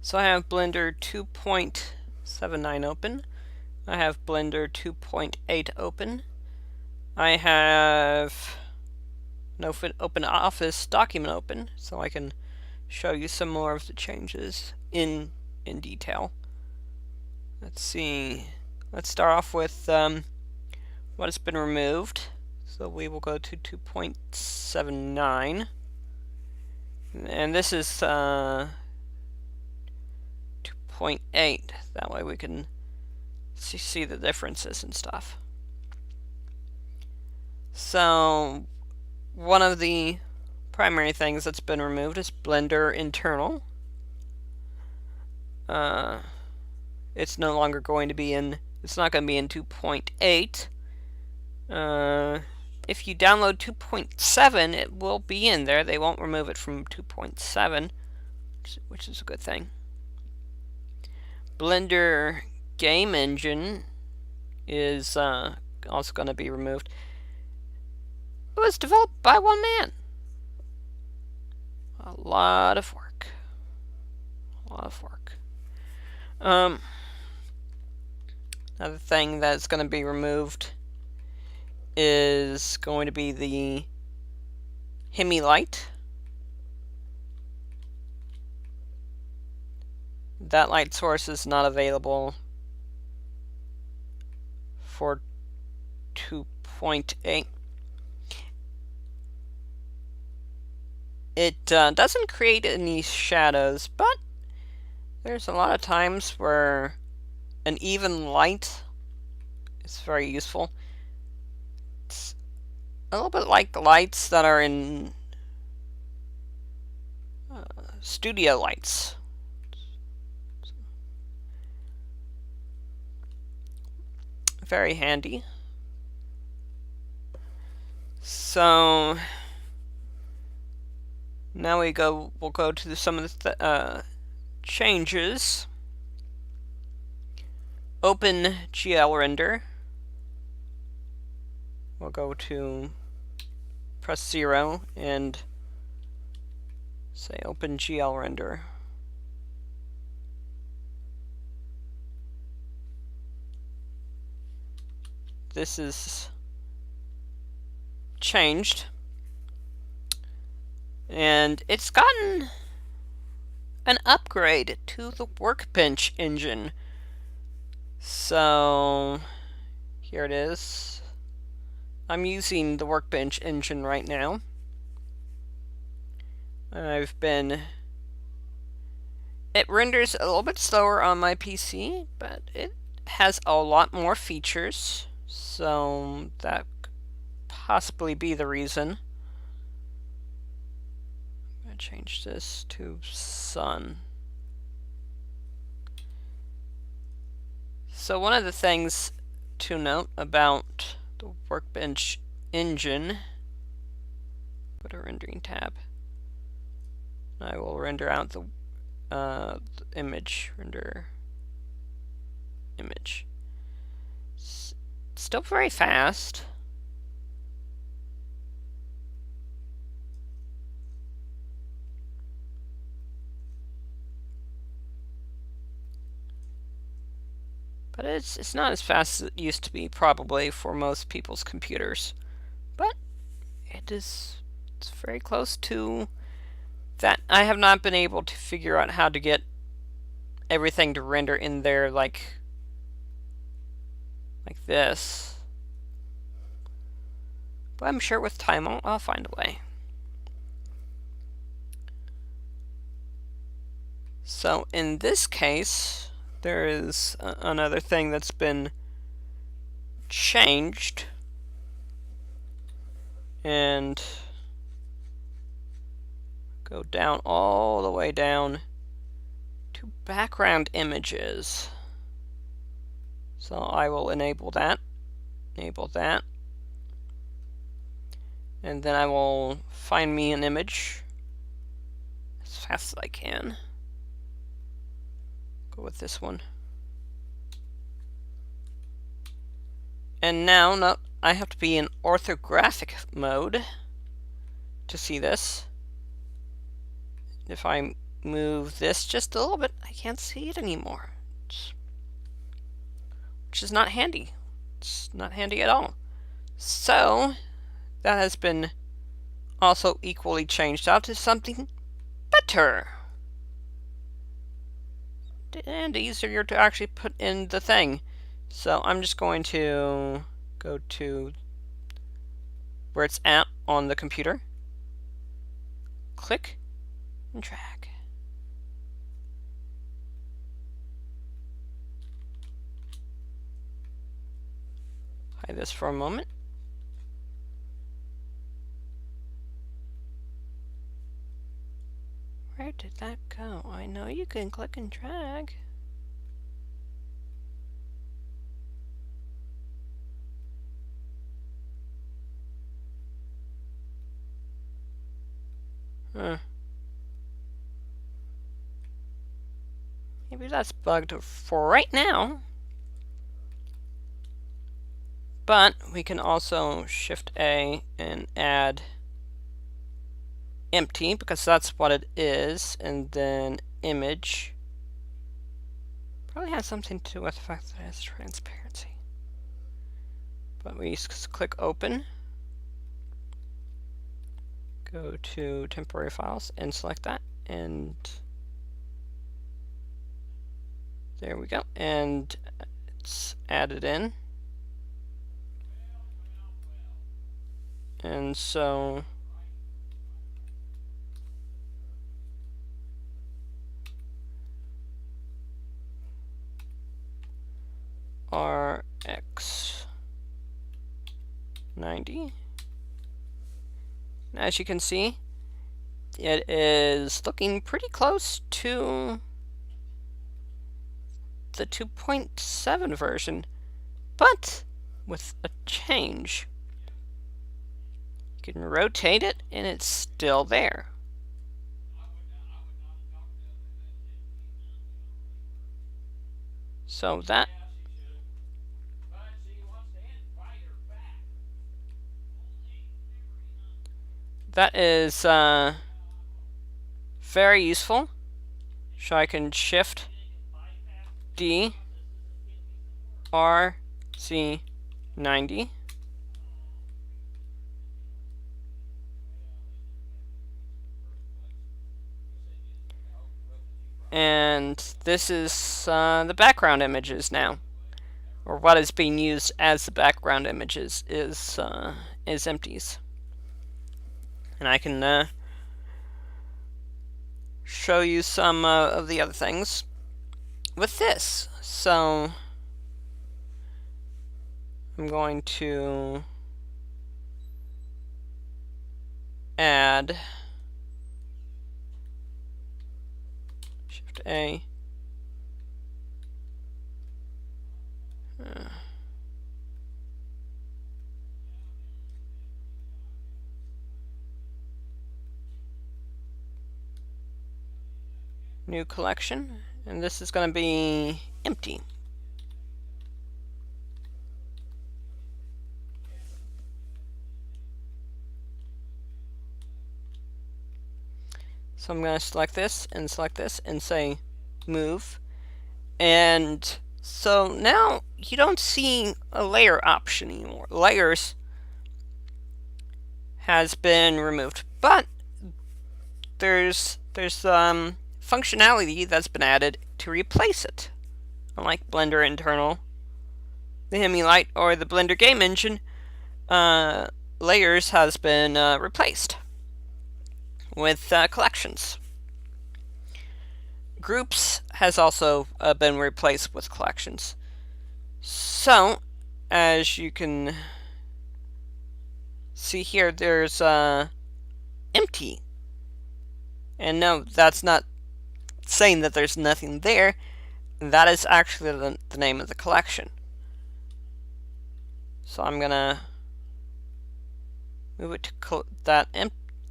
So I have Blender 2.79 open. I have Blender 2.8 open. I have an Open Office document open, so I can show you some more of the changes in detail. Let's see. Let's start off with what has been removed. So we will go to 2.79. And this is 2.8. That way we can see the differences and stuff. So one of the primary things that's been removed is Blender Internal. It's no longer going to be in, it's not going to be in 2.8. If you download 2.7, it will be in there. They won't remove it from 2.7, which is a good thing. Blender Game Engine is also going to be removed. It was developed by one man. A lot of work. A lot of work. Another thing that's going to be removed is going to be the Hemi Light. That light source is not available for 2.8. It doesn't create any shadows, but there's a lot of times where an even light is very useful. It's a little bit like the lights that are in studio lights. Very handy. So now we'll go to some of the changes. Open GL render. We'll go to press 0 and say open GL render. This is changed, and it's gotten an upgrade to the Workbench Engine. So here it is. I'm using the Workbench Engine right now. It renders a little bit slower on my PC, but it has a lot more features, so that could possibly be the reason. I'm going to change this to sun. So one of the things to note about the Workbench Engine, go to rendering tab. I will render out the image, render image. Still very fast. But it's not as fast as it used to be, probably, for most people's computers. But it's very close to that. I have not been able to figure out how to get everything to render in there like this. But I'm sure with time I'll find a way. So in this case, there is another thing that's been changed, and go down all the way down to background images. So I will enable that, and then I will find me an image as fast as I can. Go with this one. And now I have to be in orthographic mode to see this. If I move this just a little bit, I can't see it anymore. Which is not handy. It's not handy at all. So, that has been also equally changed out to something better. And easier to actually put in the thing. So I'm just going to go to where it's at on the computer. Click and drag. Hide this for a moment. Where did that go? I know you can click and drag. Huh. Maybe that's bugged for right now. But we can also Shift A and add empty, because that's what it is, and then image. Probably has something to do with the fact that it has transparency. But we click open, go to temporary files and select that, and there we go, and it's added in. And so RX 90. As you can see, it is looking pretty close to the 2.7 version, but with a change. You can rotate it and it's still there. So that is very useful. So I can Shift D R C 90. And this is the background images now, or what is being used as the background images is empties. And I can show you some of the other things with this. So I'm going to add Shift A. New collection, and this is going to be empty. So I'm going to select this and say move. And so now you don't see a layer option anymore. Layers has been removed, but there's functionality that's been added to replace it. Unlike Blender Internal, the Hemi Light, or the Blender Game Engine, layers has been replaced with collections. Groups has also been replaced with collections. So, as you can see here, there's empty. And no, that's not saying that there's nothing there. That is actually the name of the collection. So I'm gonna move it to that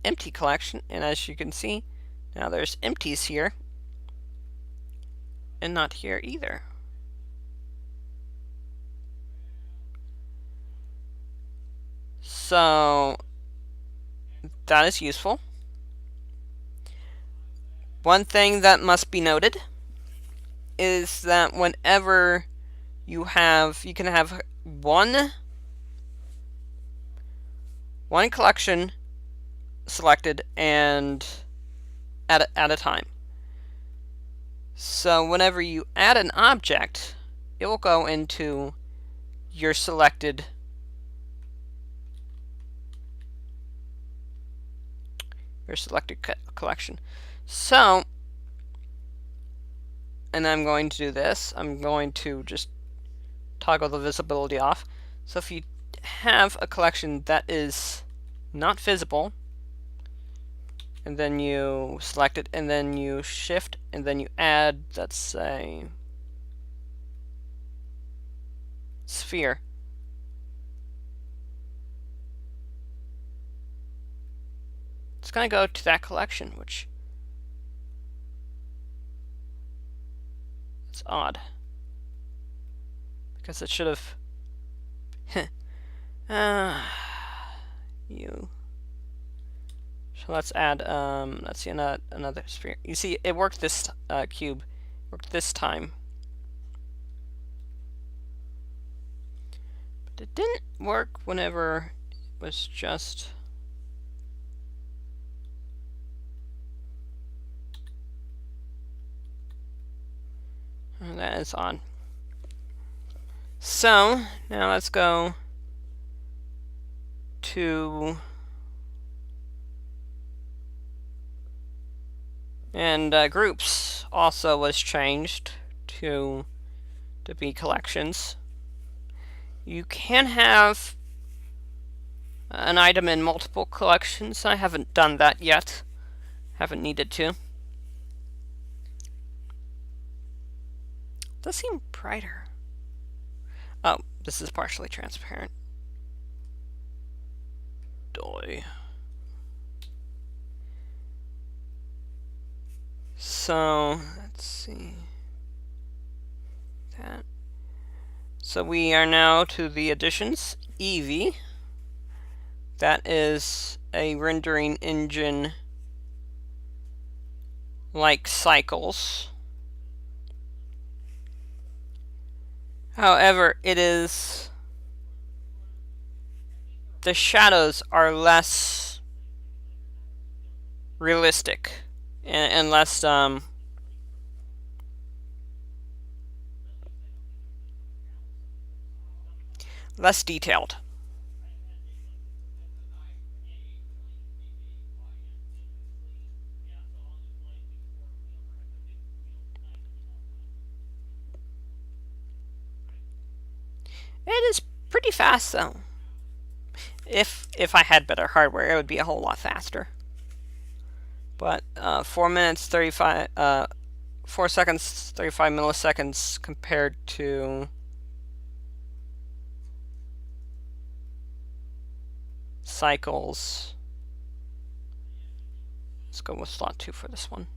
empty collection, and as you can see, now there's empties here, and not here either. So that is useful. One thing that must be noted is that whenever you can have one collection selected and at a time. So whenever you add an object, it will go into your selected collection. So, and I'm going to do this. I'm going to just toggle the visibility off. So if you have a collection that is not visible, and then you select it, and then you shift, and then you add, let's say, sphere. It's going to go to that collection, which is odd. Because it should have... you... So let's add, let's see, another sphere. You see, it worked this, cube, worked this time. But it didn't work whenever it was just... And that is on. So, now let's go to... And groups also was changed to be collections. You can have an item in multiple collections. I haven't done that yet. Haven't needed to. Does seem brighter. Oh, this is partially transparent. Doy. So, let's see. That. So we are now to the additions. Eevee. That is a rendering engine like Cycles. However, it is... the shadows are less realistic and less less detailed. It is pretty fast though. If I had better hardware, it would be a whole lot faster. But 4 minutes 35 4 seconds 35 milliseconds compared to Cycles. Let's go with slot 2 for this one.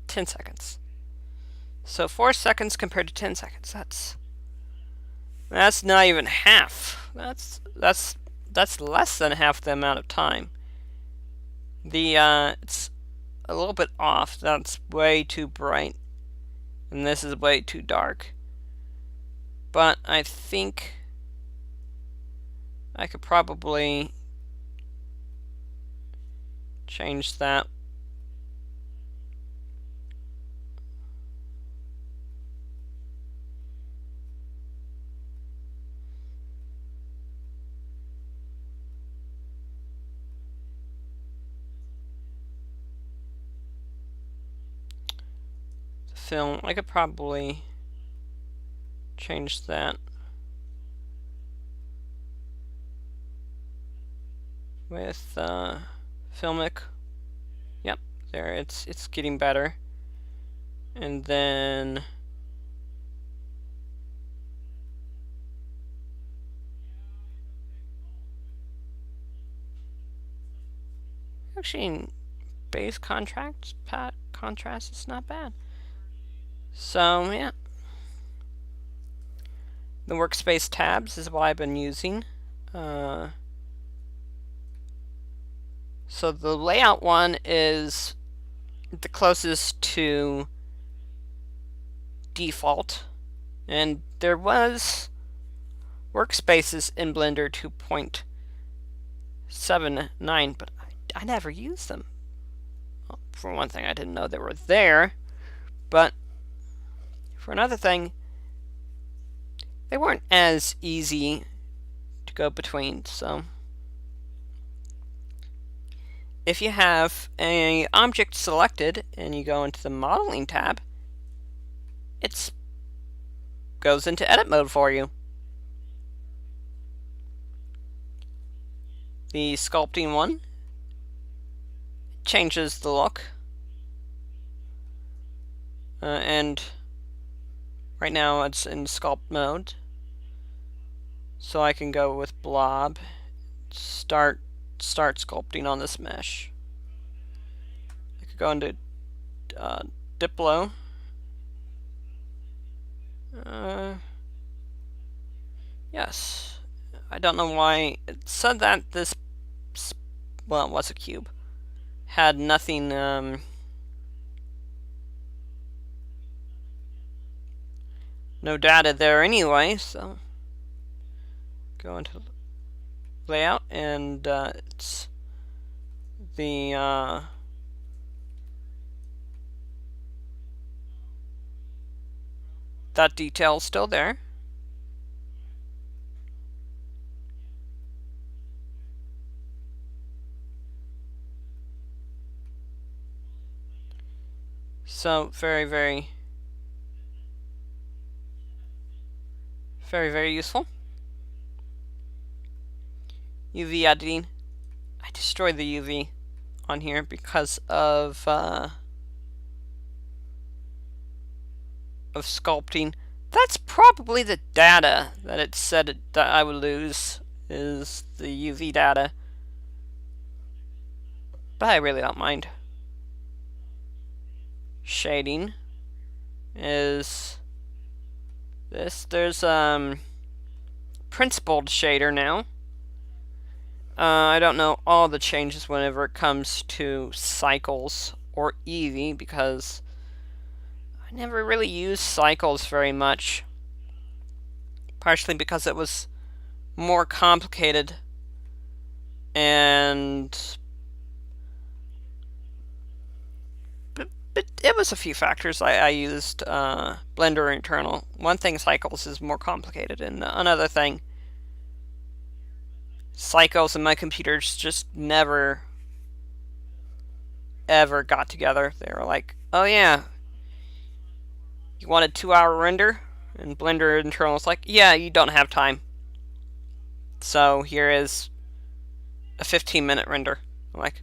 $10. So 4 seconds compared to 10 seconds. That's not even half. That's less than half the amount of time. It's a little bit off. That's way too bright, and this is way too dark. But I think I could probably change that. Film, I could probably change that with Filmic. Yep, there it's getting better. And then actually in base contrast it's not bad. So yeah, the workspace tabs is what I've been using. So the layout one is the closest to default, and there was workspaces in Blender 2.79, but I never used them. Well, for one thing, I didn't know they were there, but for another thing, they weren't as easy to go between. So if you have an object selected and you go into the modeling tab, it goes into edit mode for you. The sculpting one changes the look, and right now it's in sculpt mode, so I can go with blob, start sculpting on this mesh. I could go into Diplo. Yes, I don't know why it said that this, well, it was a cube, had nothing, no data there anyway, so go into layout, and it's the that detail's still there. So very, very, very, very useful. UV editing. I destroyed the UV on here because of sculpting. That's probably the data that it said that I would lose, is the UV data. But I really don't mind. Shading is this. There's principled shader now. I don't know all the changes whenever it comes to cycles or Eevee, because I never really used cycles very much. Partially because it was more complicated, and but it was a few factors. I used Blender internal. One thing, cycles is more complicated, and another thing, cycles and my computers just never ever got together. They were like, oh yeah, you want a 2-hour render? And Blender internal is like, yeah, you don't have time, so here is a 15-minute render. I'm like,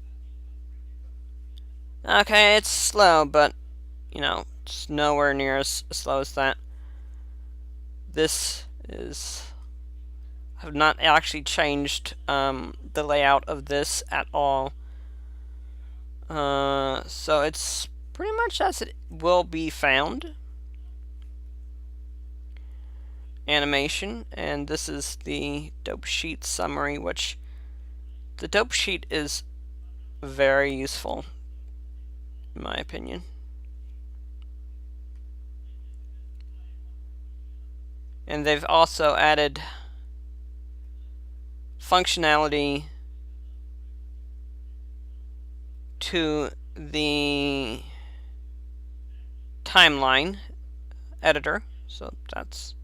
okay, it's slow, but you know, it's nowhere near as slow as that. This is, I've not actually changed the layout of this at all. So it's pretty much as it will be found. Animation, and this is the dope sheet summary, which the dope sheet is very useful in my opinion. And they've also added functionality to the timeline editor, so that's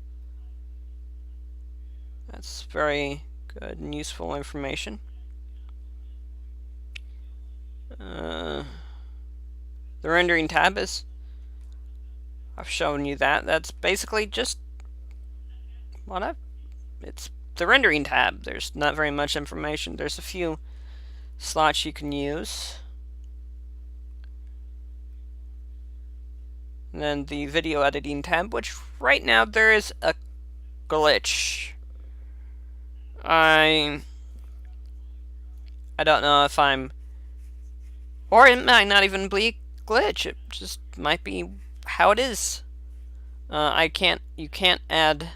very good and useful information. The rendering tab is, I've shown you that. That's basically just what it's the rendering tab. There's not very much information. There's a few slots you can use. And then the video editing tab, which right now there is a glitch. I don't know if I'm, or it might not even be a glitch. It just might be how it is. You can't add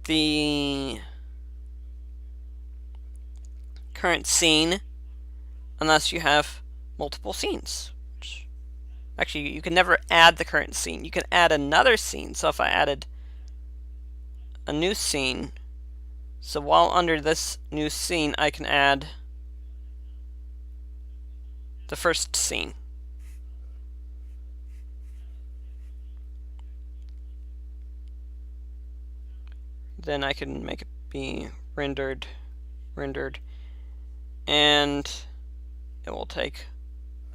the current scene unless you have multiple scenes. Actually, you can never add the current scene. You can add another scene. So if I added a new scene, so while under this new scene, I can add the first scene. Then I can make it be rendered, and it will take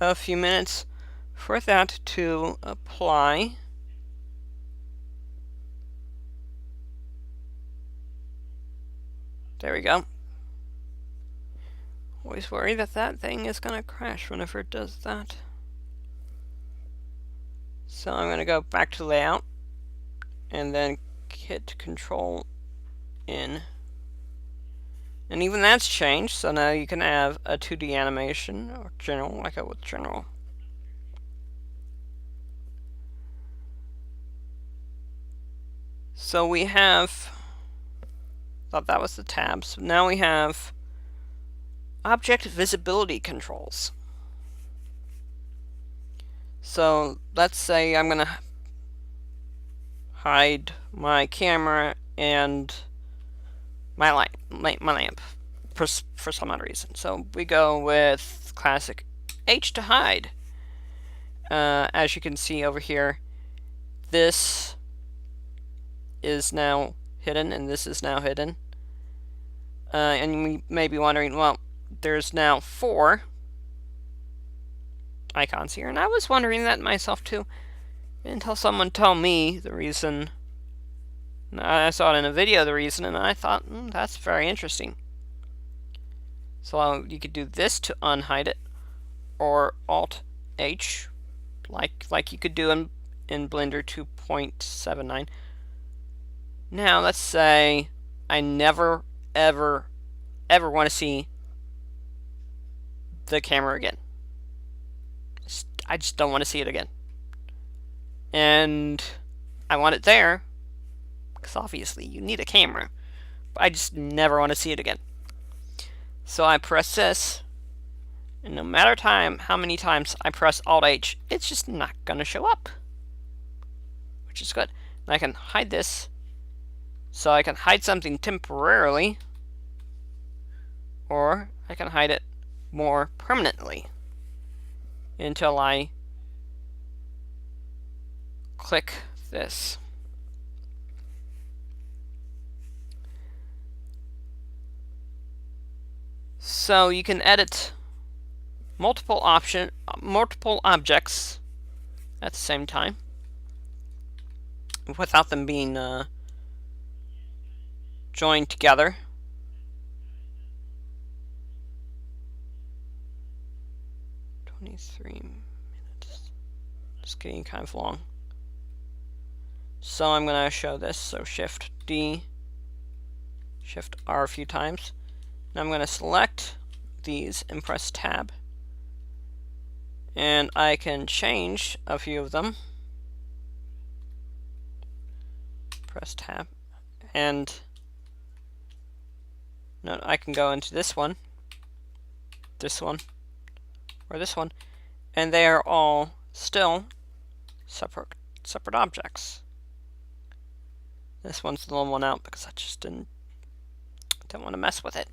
a few minutes for that to apply. There we go. Always worry that that thing is going to crash whenever it does that. So I'm going to go back to layout and then hit Control in. And even that's changed, so now you can have a 2D animation or general, like I would general. So we have, thought that was the tabs. Now we have object visibility controls. So let's say I'm going to hide my camera and my lamp for some odd reason. So we go with classic H to hide. As you can see over here, this is now hidden and this is now hidden. And you may be wondering, well, there's now 4 icons here, and I was wondering that myself too until someone told me the reason. I saw it in a video, the reason, and I thought, that's very interesting. So you could do this to unhide it, or Alt H, like you could do in Blender 2.79. Now let's say I never ever want to see the camera again. I just don't want to see it again. And I want it there, because obviously you need a camera. But I just never want to see it again. So I press this, and no matter how many times I press Alt H, it's just not going to show up. Which is good. And I can hide this, so I can hide something temporarily, or I can hide it more permanently until I click this. So you can edit multiple objects at the same time without them being joined together. .23 minutes. It's getting kind of long. So I'm going to show this. So Shift D, Shift R a few times. Now I'm going to select these and press Tab. And I can change a few of them. Press Tab. And no, I can go into this one, or this one, and they are all still separate objects. This one's the little one out because I just didn't want to mess with it.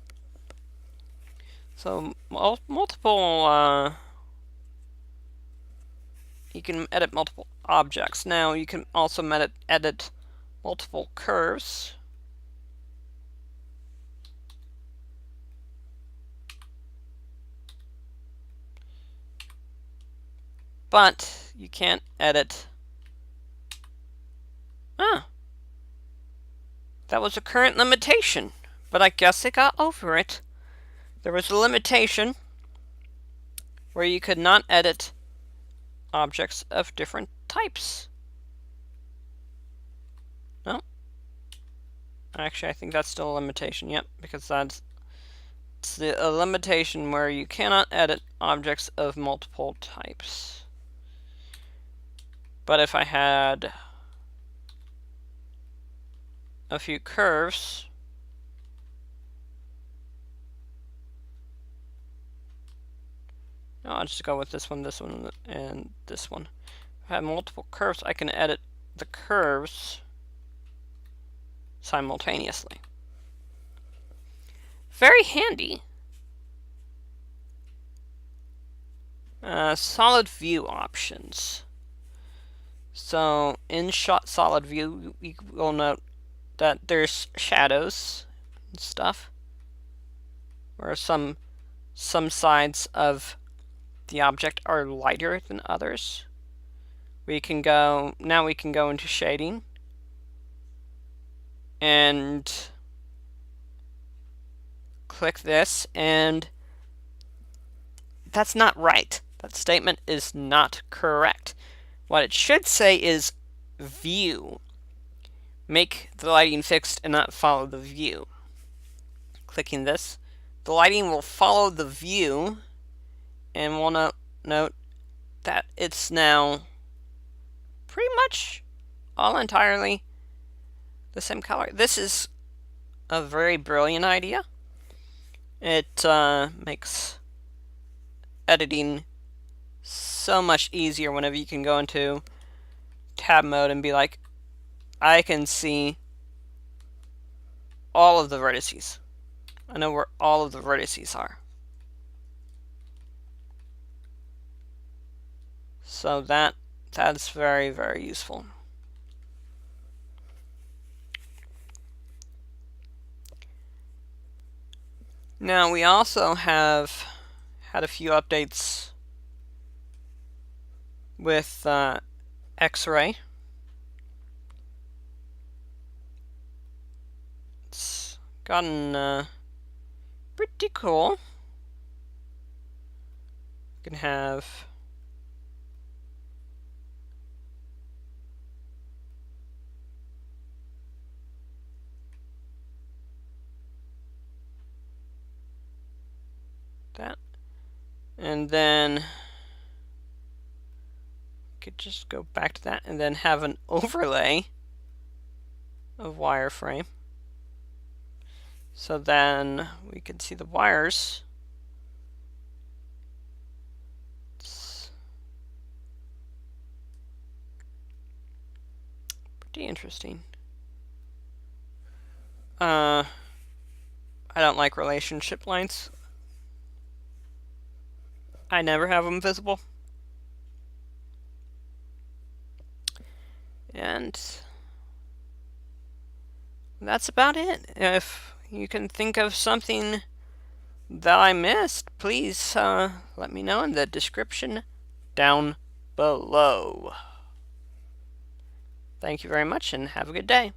So multiple, you can edit multiple objects. Now you can also edit multiple curves. But you can't edit. That was a current limitation, but I guess they got over it. There was a limitation where you could not edit objects of different types. No. Actually, I think that's still a limitation. Yep, because it's a limitation where you cannot edit objects of multiple types. But if I had a few curves, I'll just go with this one, and this one. If I have multiple curves, I can edit the curves simultaneously. Very handy. Solid view options. So in solid view, we will note that there's shadows and stuff, or some sides of the object are lighter than others. We can go into shading and click this, and that's not right. That statement is not correct. What it should say is view. Make the lighting fixed and not follow the view. Clicking this, the lighting will follow the view, and we'll note that it's now pretty much all entirely the same color. This is a very brilliant idea. It makes editing so much easier whenever you can go into tab mode and be like, I can see all of the vertices. I know where all of the vertices are. So that's very, very useful. Now we also have had a few updates with X-ray. It's gotten pretty cool. You can have that, and then could just go back to that and then have an overlay of wireframe. So then we can see the wires. It's pretty interesting. I don't like relationship lines. I never have them visible. And that's about it. If you can think of something that I missed, please let me know in the description down below. Thank you very much and have a good day.